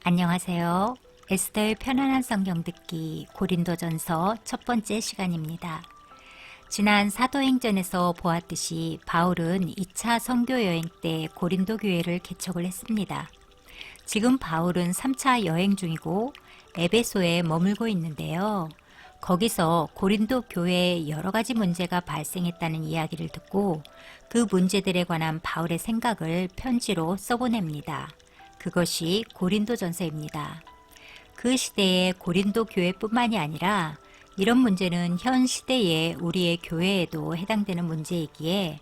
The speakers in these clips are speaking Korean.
안녕하세요. 에스더의 편안한 성경 듣기 고린도전서 첫 번째 시간입니다. 지난 사도행전에서 보았듯이 바울은 2차 선교 여행 때 고린도 교회를 개척을 했습니다. 지금 바울은 3차 여행 중이고 에베소에 머물고 있는데요. 거기서 고린도 교회에 여러 가지 문제가 발생했다는 이야기를 듣고 그 문제들에 관한 바울의 생각을 편지로 써보냅니다. 그것이 고린도전서입니다. 그 시대의 고린도 교회뿐만이 아니라 이런 문제는 현 시대의 우리의 교회에도 해당되는 문제이기에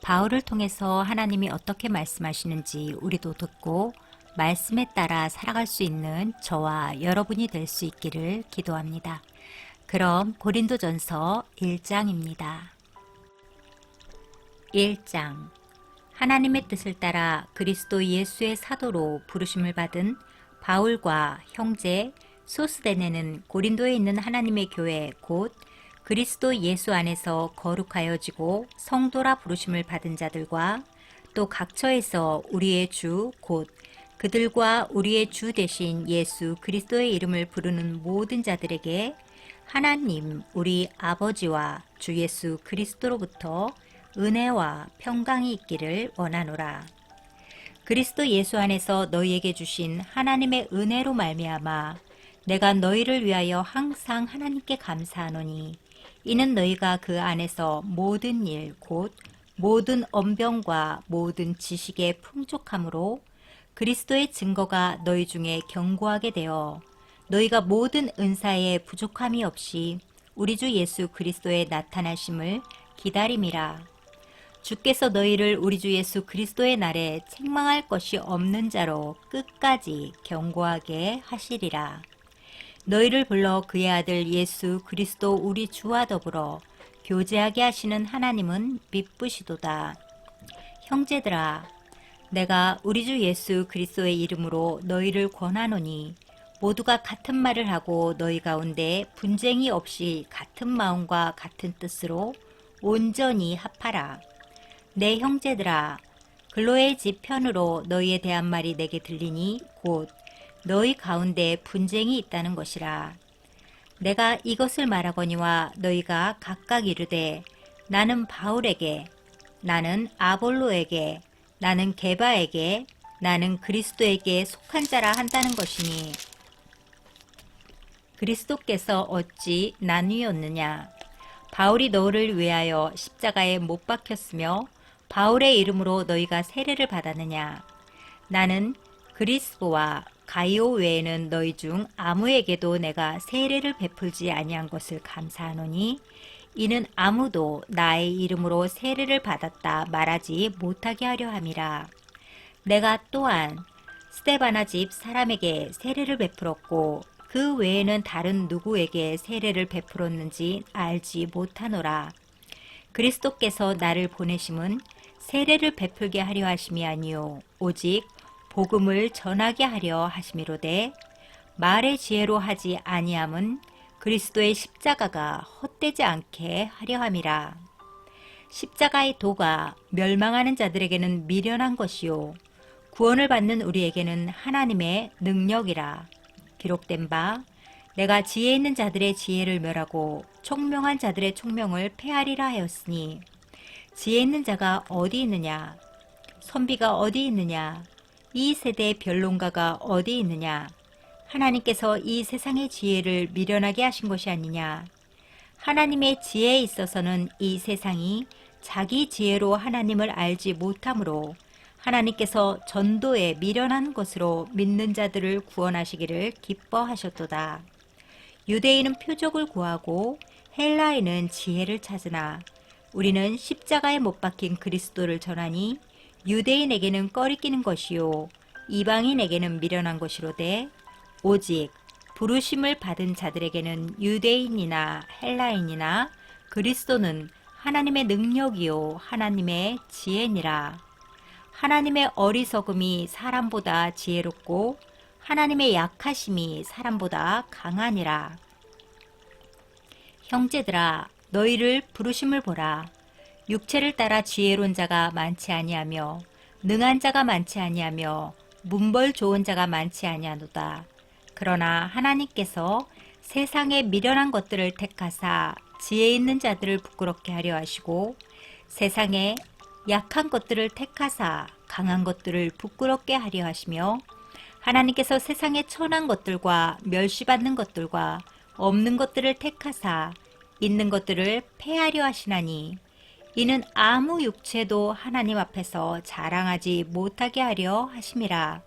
바울을 통해서 하나님이 어떻게 말씀하시는지 우리도 듣고 말씀에 따라 살아갈 수 있는 저와 여러분이 될 수 있기를 기도합니다. 그럼 고린도전서 1장입니다. 1장. 하나님의 뜻을 따라 그리스도 예수의 사도로 부르심을 받은 바울과 형제 소스데네는 고린도에 있는 하나님의 교회 곧 그리스도 예수 안에서 거룩하여지고 성도라 부르심을 받은 자들과 또 각처에서 우리의 주 곧 그들과 우리의 주 대신 예수 그리스도의 이름을 부르는 모든 자들에게 하나님 우리 아버지와 주 예수 그리스도로부터 은혜와 평강이 있기를 원하노라. 그리스도 예수 안에서 너희에게 주신 하나님의 은혜로 말미암아 내가 너희를 위하여 항상 하나님께 감사하노니 이는 너희가 그 안에서 모든 일 곧 모든 언변과 모든 지식의 풍족함으로 그리스도의 증거가 너희 중에 견고하게 되어 너희가 모든 은사에 부족함이 없이 우리 주 예수 그리스도의 나타나심을 기다림이라. 주께서 너희를 우리 주 예수 그리스도의 날에 책망할 것이 없는 자로 끝까지 견고하게 하시리라. 너희를 불러 그의 아들 예수 그리스도 우리 주와 더불어 교제하게 하시는 하나님은 미쁘시도다. 형제들아, 내가 우리 주 예수 그리스도의 이름으로 너희를 권하노니 모두가 같은 말을 하고 너희 가운데 분쟁이 없이 같은 마음과 같은 뜻으로 온전히 합하라. 내 형제들아, 글로의 집 편으로 너희에 대한 말이 내게 들리니 곧 너희 가운데 분쟁이 있다는 것이라. 내가 이것을 말하거니와 너희가 각각 이르되 나는 바울에게, 나는 아볼로에게, 나는 게바에게, 나는 그리스도에게 속한 자라 한다는 것이니 그리스도께서 어찌 나뉘었느냐. 바울이 너를 위하여 십자가에 못 박혔으며 바울의 이름으로 너희가 세례를 받았느냐. 나는 그리스보와 가이오 외에는 너희 중 아무에게도 내가 세례를 베풀지 아니한 것을 감사하노니 이는 아무도 나의 이름으로 세례를 받았다 말하지 못하게 하려 함이라. 내가 또한 스데바나 집 사람에게 세례를 베풀었고 그 외에는 다른 누구에게 세례를 베풀었는지 알지 못하노라. 그리스도께서 나를 보내심은 세례를 베풀게 하려 하심이 아니요 오직 복음을 전하게 하려 하심이로되 말의 지혜로 하지 아니함은 그리스도의 십자가가 헛되지 않게 하려 함이라. 십자가의 도가 멸망하는 자들에게는 미련한 것이요 구원을 받는 우리에게는 하나님의 능력이라. 기록된 바 내가 지혜 있는 자들의 지혜를 멸하고 총명한 자들의 총명을 폐하리라 하였으니 지혜 있는 자가 어디 있느냐? 선비가 어디 있느냐? 이 세대의 변론가가 어디 있느냐? 하나님께서 이 세상의 지혜를 미련하게 하신 것이 아니냐? 하나님의 지혜에 있어서는 이 세상이 자기 지혜로 하나님을 알지 못하므로 하나님께서 전도에 미련한 것으로 믿는 자들을 구원하시기를 기뻐하셨도다. 유대인은 표적을 구하고 헬라인은 지혜를 찾으나 우리는 십자가에 못 박힌 그리스도를 전하니 유대인에게는 꺼리끼는 것이요 이방인에게는 미련한 것이로되 오직 부르심을 받은 자들에게는 유대인이나 헬라인이나 그리스도는 하나님의 능력이요 하나님의 지혜니라. 하나님의 어리석음이 사람보다 지혜롭고 하나님의 약하심이 사람보다 강하니라. 형제들아, 너희를 부르심을 보라. 육체를 따라 지혜로운 자가 많지 아니하며 능한 자가 많지 아니하며 문벌 좋은 자가 많지 아니하노다. 그러나 하나님께서 세상의 미련한 것들을 택하사 지혜 있는 자들을 부끄럽게 하려 하시고 세상의 약한 것들을 택하사 강한 것들을 부끄럽게 하려 하시며 하나님께서 세상의 천한 것들과 멸시받는 것들과 없는 것들을 택하사 있는 것들을 패하려 하시나니 이는 아무 육체도 하나님 앞에서 자랑하지 못하게 하려 하심이라.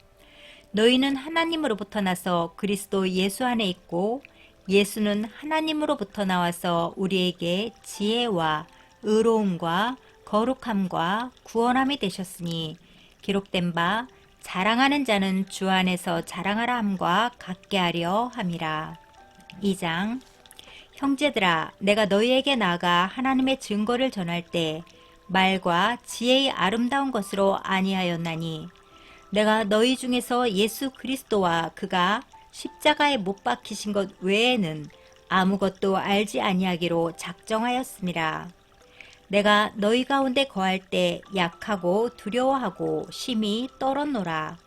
너희는 하나님으로부터 나서 그리스도 예수 안에 있고 예수는 하나님으로부터 나와서 우리에게 지혜와 의로움과 거룩함과 구원함이 되셨으니 기록된 바 자랑하는 자는 주 안에서 자랑하라 함과 같게 하려 함이라. 2장. 형제들아, 내가 너희에게 나아가 하나님의 증거를 전할 때 말과 지혜의 아름다운 것으로 아니하였나니 내가 너희 중에서 예수 그리스도와 그가 십자가에 못 박히신 것 외에는 아무것도 알지 아니하기로 작정하였음이라. 내가 너희 가운데 거할 때 약하고 두려워하고 심히 떨었노라.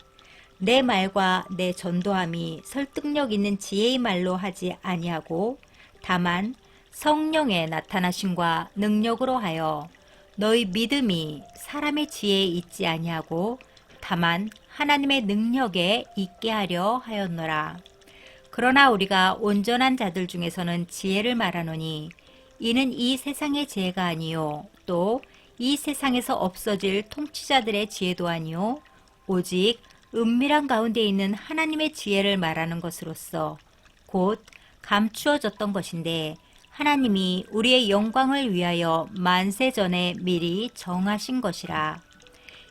내 말과 내 전도함이 설득력 있는 지혜의 말로 하지 아니하고 다만 성령의 나타나심과 능력으로 하여 너희 믿음이 사람의 지혜에 있지 아니하고 다만 하나님의 능력에 있게 하려 하였노라. 그러나 우리가 온전한 자들 중에서는 지혜를 말하노니 이는 이 세상의 지혜가 아니요 또 이 세상에서 없어질 통치자들의 지혜도 아니요 오직 은밀한 가운데 있는 하나님의 지혜를 말하는 것으로서 곧 감추어졌던 것인데 하나님이 우리의 영광을 위하여 만세 전에 미리 정하신 것이라.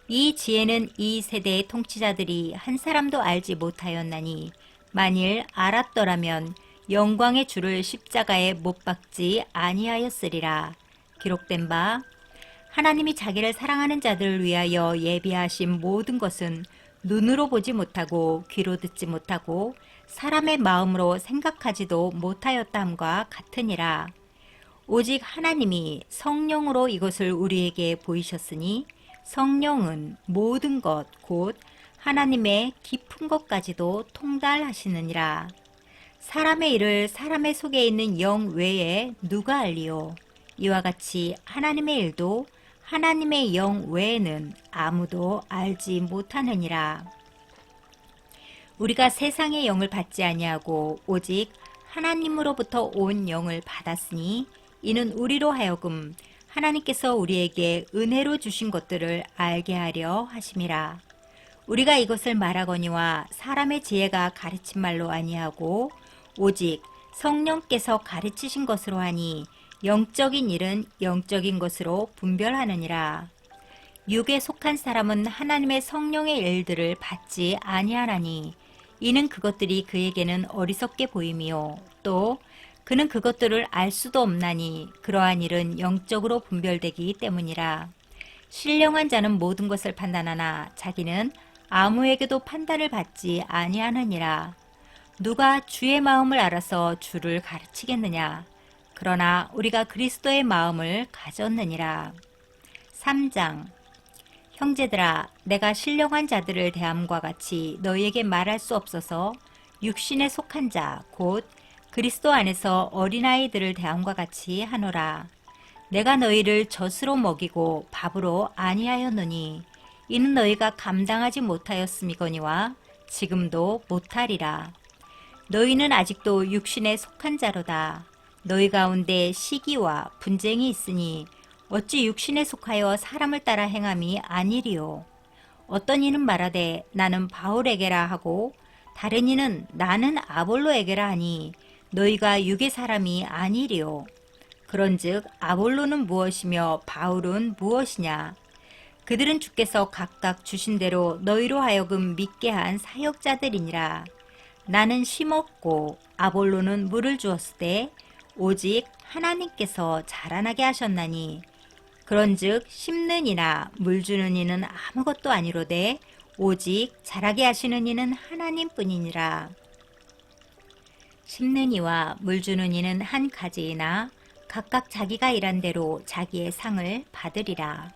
이 지혜는 이 세대의 통치자들이 한 사람도 알지 못하였나니 만일 알았더라면 영광의 주를 십자가에 못 박지 아니하였으리라. 기록된 바 하나님이 자기를 사랑하는 자들을 위하여 예비하신 모든 것은 눈으로 보지 못하고 귀로 듣지 못하고 사람의 마음으로 생각하지도 못하였다함과 같으니라. 오직 하나님이 성령으로 이것을 우리에게 보이셨으니 성령은 모든 것 곧 하나님의 깊은 것까지도 통달하시느니라. 사람의 일을 사람의 속에 있는 영 외에 누가 알리요? 이와 같이 하나님의 일도 하나님의 영 외에는 아무도 알지 못하느니라. 우리가 세상의 영을 받지 아니하고 오직 하나님으로부터 온 영을 받았으니 이는 우리로 하여금 하나님께서 우리에게 은혜로 주신 것들을 알게 하려 하심이라. 우리가 이것을 말하거니와 사람의 지혜가 가르친 말로 아니하고 오직 성령께서 가르치신 것으로 하니 영적인 일은 영적인 것으로 분별하느니라. 육에 속한 사람은 하나님의 성령의 일들을 받지 아니하나니 이는 그것들이 그에게는 어리석게 보임이요 또 그는 그것들을 알 수도 없나니 그러한 일은 영적으로 분별되기 때문이라. 신령한 자는 모든 것을 판단하나 자기는 아무에게도 판단을 받지 아니하느니라. 누가 주의 마음을 알아서 주를 가르치겠느냐? 그러나 우리가 그리스도의 마음을 가졌느니라. 3장. 형제들아, 내가 신령한 자들을 대함과 같이 너희에게 말할 수 없어서 육신에 속한 자, 곧 그리스도 안에서 어린아이들을 대함과 같이 하노라. 내가 너희를 젖으로 먹이고 밥으로 아니하였느니 이는 너희가 감당하지 못하였음이거니와 지금도 못하리라. 너희는 아직도 육신에 속한 자로다. 너희 가운데 시기와 분쟁이 있으니 어찌 육신에 속하여 사람을 따라 행함이 아니리요. 어떤 이는 말하되 나는 바울에게라 하고 다른 이는 나는 아볼로에게라 하니 너희가 육의 사람이 아니리요. 그런즉 아볼로는 무엇이며 바울은 무엇이냐? 그들은 주께서 각각 주신 대로 너희로 하여금 믿게 한 사역자들이니라. 나는 심었고 아볼로는 물을 주었을 때 오직 하나님께서 자라나게 하셨나니 그런즉 심는 이나 물 주는 이는 아무것도 아니로되 오직 자라게 하시는 이는 하나님뿐이니라. 심는 이와 물 주는 이는 한 가지이나 각각 자기가 일한 대로 자기의 상을 받으리라.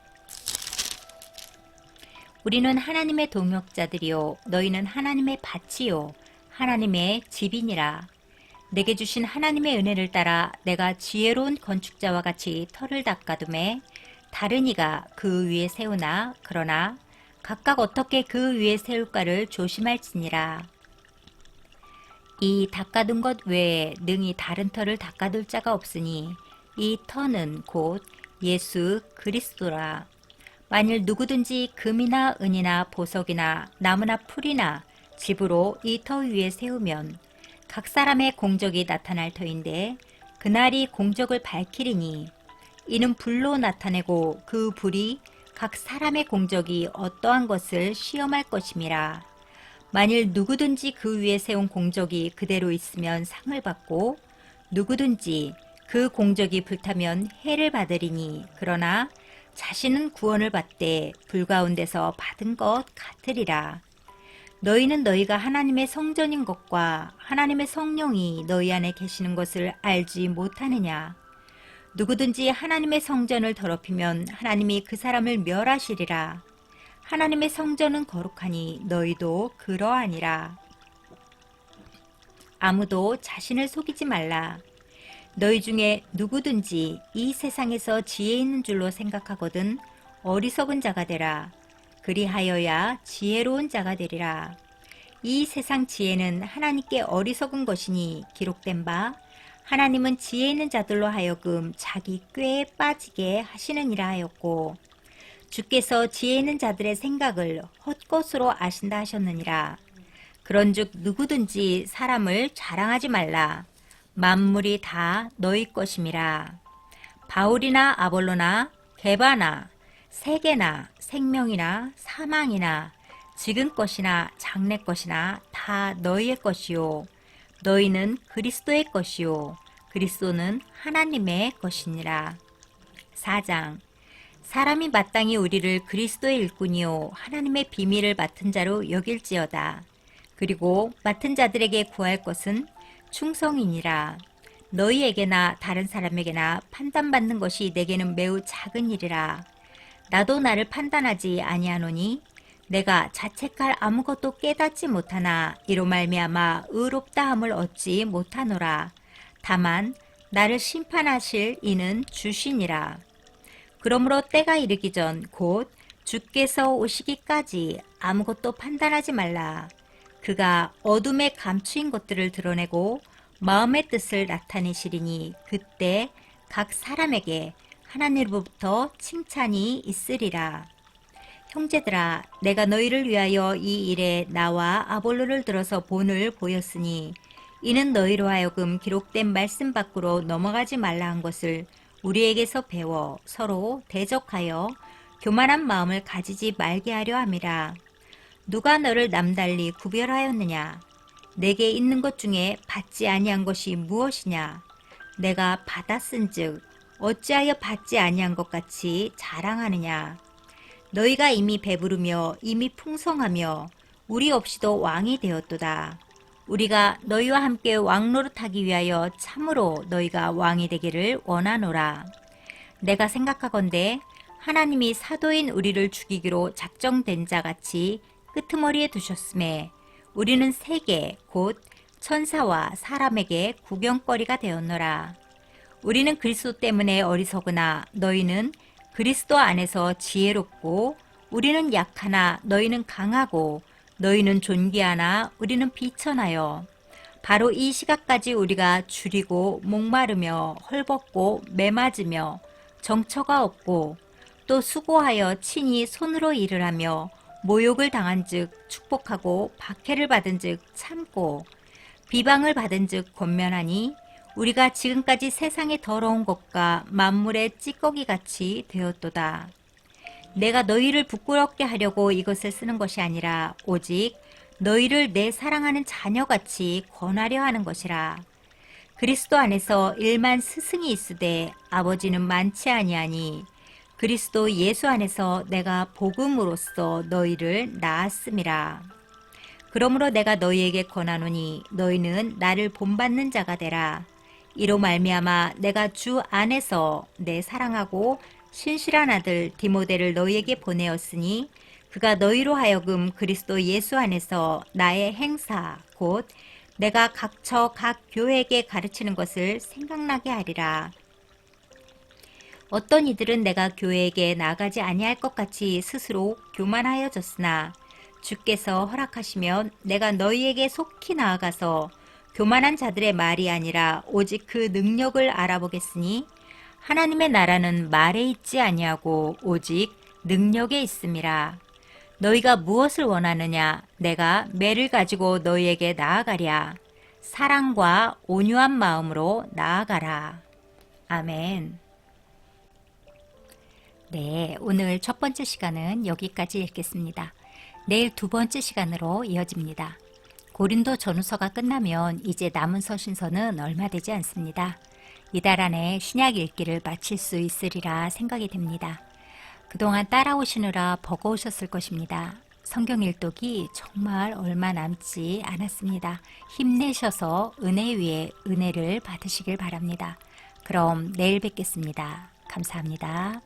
우리는 하나님의 동역자들이요 너희는 하나님의 밭이요 하나님의 집이니라. 내게 주신 하나님의 은혜를 따라 내가 지혜로운 건축자와 같이 터를 닦아둠에 다른 이가 그 위에 세우나 그러나 각각 어떻게 그 위에 세울까를 조심할지니라. 이 닦아둔 것 외에 능히 다른 터를 닦아둘 자가 없으니 이 터는 곧 예수 그리스도라. 만일 누구든지 금이나 은이나 보석이나 나무나 풀이나 집으로 이 터 위에 세우면 각 사람의 공적이 나타날 터인데 그날이 공적을 밝히리니 이는 불로 나타내고 그 불이 각 사람의 공적이 어떠한 것을 시험할 것임이라. 만일 누구든지 그 위에 세운 공적이 그대로 있으면 상을 받고 누구든지 그 공적이 불타면 해를 받으리니 그러나 자신은 구원을 받되 불 가운데서 받은 것 같으리라. 너희는 너희가 하나님의 성전인 것과 하나님의 성령이 너희 안에 계시는 것을 알지 못하느냐. 누구든지 하나님의 성전을 더럽히면 하나님이 그 사람을 멸하시리라. 하나님의 성전은 거룩하니 너희도 그러하니라. 아무도 자신을 속이지 말라. 너희 중에 누구든지 이 세상에서 지혜 있는 줄로 생각하거든 어리석은 자가 되라. 그리하여야 지혜로운 자가 되리라. 이 세상 지혜는 하나님께 어리석은 것이니 기록된 바 하나님은 지혜 있는 자들로 하여금 자기 꾀에 빠지게 하시느니라 하였고 주께서 지혜 있는 자들의 생각을 헛것으로 아신다 하셨느니라. 그런즉 누구든지 사람을 자랑하지 말라. 만물이 다 너희 것임이라. 바울이나 아볼로나 게바나 세계나 생명이나 사망이나 지금 것이나 장래 것이나 다 너희의 것이요 너희는 그리스도의 것이요 그리스도는 하나님의 것이니라. 4장. 사람이 마땅히 우리를 그리스도의 일꾼이요 하나님의 비밀을 맡은 자로 여길지어다. 그리고 맡은 자들에게 구할 것은 충성이니라. 너희에게나 다른 사람에게나 판단받는 것이 내게는 매우 작은 일이라. 나도 나를 판단하지 아니하노니 내가 자책할 아무것도 깨닫지 못하나 이로 말미암아 의롭다함을 얻지 못하노라. 다만 나를 심판하실 이는 주시니라. 그러므로 때가 이르기 전 곧 주께서 오시기까지 아무것도 판단하지 말라. 그가 어둠에 감추인 것들을 드러내고 마음의 뜻을 나타내시리니 그때 각 사람에게 하나님으로부터 칭찬이 있으리라. 형제들아, 내가 너희를 위하여 이 일에 나와 아볼로를 들어서 본을 보였으니 이는 너희로 하여금 기록된 말씀 밖으로 넘어가지 말라 한 것을 우리에게서 배워 서로 대적하여 교만한 마음을 가지지 말게 하려 함이라. 누가 너를 남달리 구별하였느냐? 내게 있는 것 중에 받지 아니한 것이 무엇이냐? 내가 받았은즉 어찌하여 받지 아니한 것 같이 자랑하느냐? 너희가 이미 배부르며 이미 풍성하며 우리 없이도 왕이 되었도다. 우리가 너희와 함께 왕노릇하기 위하여 참으로 너희가 왕이 되기를 원하노라. 내가 생각하건대 하나님이 사도인 우리를 죽이기로 작정된 자같이 끄트머리에 두셨음에 우리는 세계 곧 천사와 사람에게 구경거리가 되었노라. 우리는 그리스도 때문에 어리석으나 너희는 그리스도 안에서 지혜롭고 우리는 약하나 너희는 강하고 너희는 존귀하나 우리는 비천하여 바로 이 시각까지 우리가 줄이고 목마르며 헐벗고 매맞으며 정처가 없고 또 수고하여 친히 손으로 일을 하며 모욕을 당한즉 축복하고 박해를 받은즉 참고 비방을 받은즉 권면하니 우리가 지금까지 세상의 더러운 것과 만물의 찌꺼기같이 되었도다. 내가 너희를 부끄럽게 하려고 이것을 쓰는 것이 아니라 오직 너희를 내 사랑하는 자녀같이 권하려 하는 것이라. 그리스도 안에서 일만 스승이 있으되 아버지는 많지 아니하니 그리스도 예수 안에서 내가 복음으로써 너희를 낳았음이라. 그러므로 내가 너희에게 권하노니 너희는 나를 본받는 자가 되라. 이로 말미암아 내가 주 안에서 내 사랑하고 신실한 아들 디모데를 너희에게 보내었으니 그가 너희로 하여금 그리스도 예수 안에서 나의 행사 곧 내가 각처 각 교회에게 가르치는 것을 생각나게 하리라. 어떤 이들은 내가 교회에게 나가지 아니할 것 같이 스스로 교만하여졌으나 주께서 허락하시면 내가 너희에게 속히 나아가서 교만한 자들의 말이 아니라 오직 그 능력을 알아보겠으니 하나님의 나라는 말에 있지 아니하고 오직 능력에 있음이라. 너희가 무엇을 원하느냐? 내가 매를 가지고 너희에게 나아가랴. 사랑과 온유한 마음으로 나아가라. 아멘. 네, 오늘 첫 번째 시간은 여기까지 읽겠습니다. 내일 두 번째 시간으로 이어집니다. 고린도 전후서가 끝나면 이제 남은 서신서는 얼마 되지 않습니다. 이달 안에 신약 읽기를 마칠 수 있으리라 생각이 됩니다. 그동안 따라오시느라 버거우셨을 것입니다. 성경 일독이 정말 얼마 남지 않았습니다. 힘내셔서 은혜 위에 은혜를 받으시길 바랍니다. 그럼 내일 뵙겠습니다. 감사합니다.